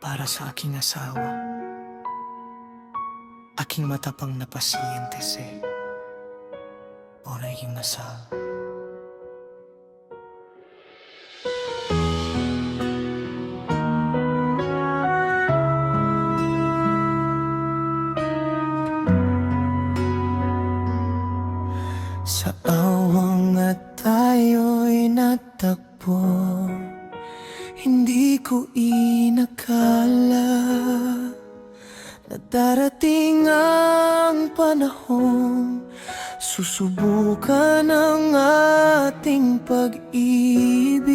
para sa aking asawa, aking matapang na pasyente si Oray Masal. Sa awang at tayo'y natagpo, hindi ko inakala na darating ang panahon, susubukan ang ating pag-ibig.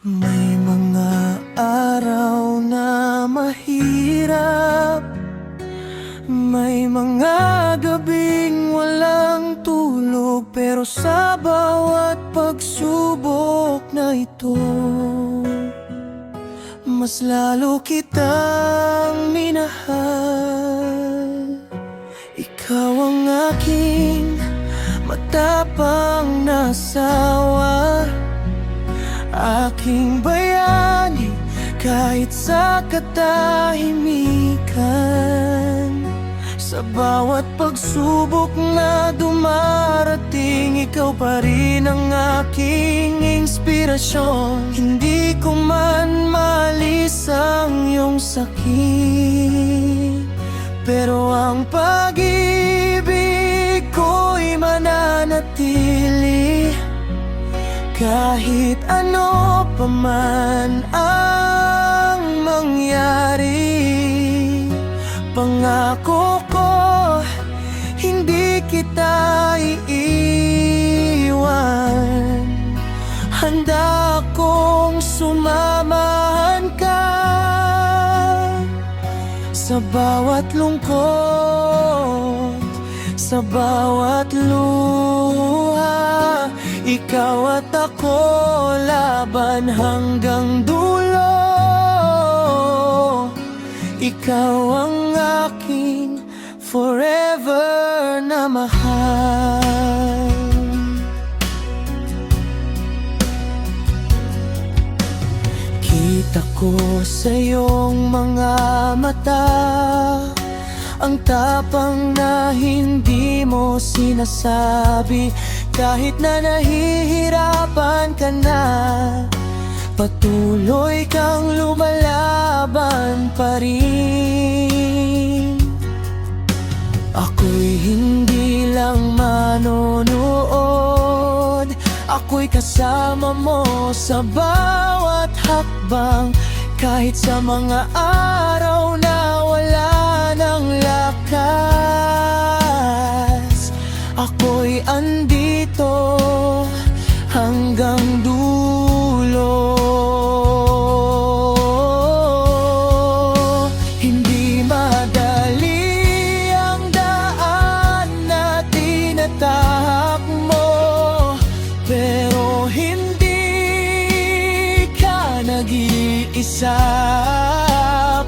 May mga araw na mahirap, may mga gabing walang tulog, pero sa bawat pagsubok na ito, mas lalo kitang minahal. Ikaw ang aking matapang na asawa, aking bayani kahit sa katahimikan. Sa bawat pagsubok na dumarating, ikaw pa rin ang aking inspirasyon. Hindi ko man maalis ang iyong sakit, pero ang pag-ibig ko'y mananatili. Kahit ano pa man ang mangyari, pangako ko, hindi kita iiwan. Handa akong sumamahan ka sa bawat lungkot, sa bawat luha. Ikaw at ako laban hanggang dulo. Ikaw ang aking forever na mahal. Kita ko sa iyong mga mata ang tapang na hindi mo sinasabi. Kahit na nahihirapan ka na, patuloy kang lumalaban pa rin. Ako'y hindi lang manonood, ako'y kasama mo sa bawat hakbang. Kahit sa mga araw na wala ng lakas, ako'y andito hanggang dulo. Hindi madali ang daan na tinatahak mo, pero hindi ka nag-iisa.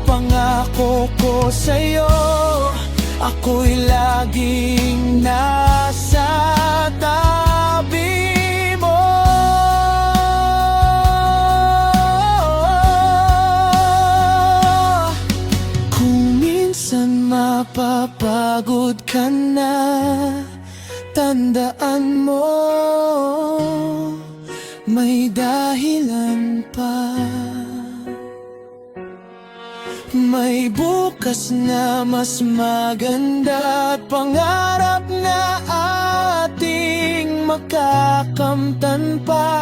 Pangako ko sa'yo, ako'y laging nasa tabi mo. Kung minsan mapapagod ka na, tandaan mo, may dahilan pa. May bukas na mas maganda at pangarap na ating makakamtan pa.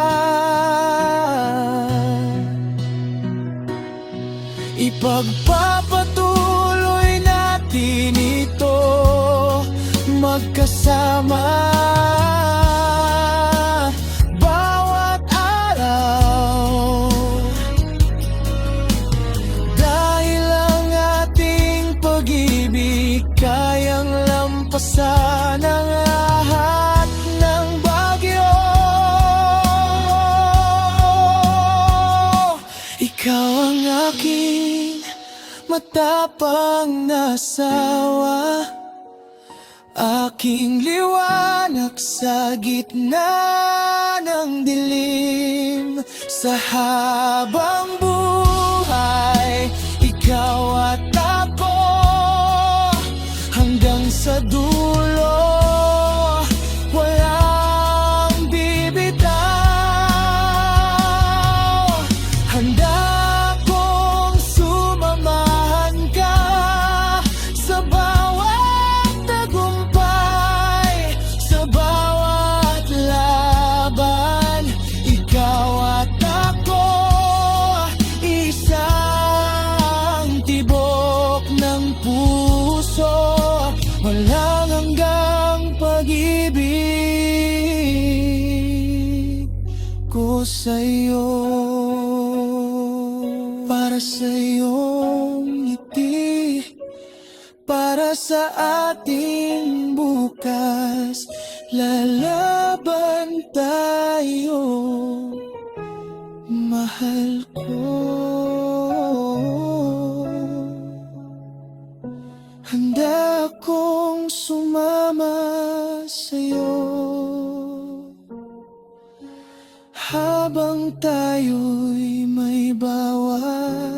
Ipagpapatuloy natin ito magkasama. Bawat araw, kayang lampasan ang lahat ng bagyo. Ikaw ang aking matapang na asawa, aking liwanag sa gitna ng dilim. Sa habang buhay, ikaw at ako, hanggang sa dulo, walang bibitaw. Handa kong sumamahan ka sa bawat tagumpay, sa bawat laban. Ikaw at ako, isang tibok ng puso, walang hanggang pag-ibig ko sa'yo. Para sa iyong ngiti, para sa ating bukas, lalaban tayo, mahal ko. Handa akong sumama sa'yo habang tayo'y may bawat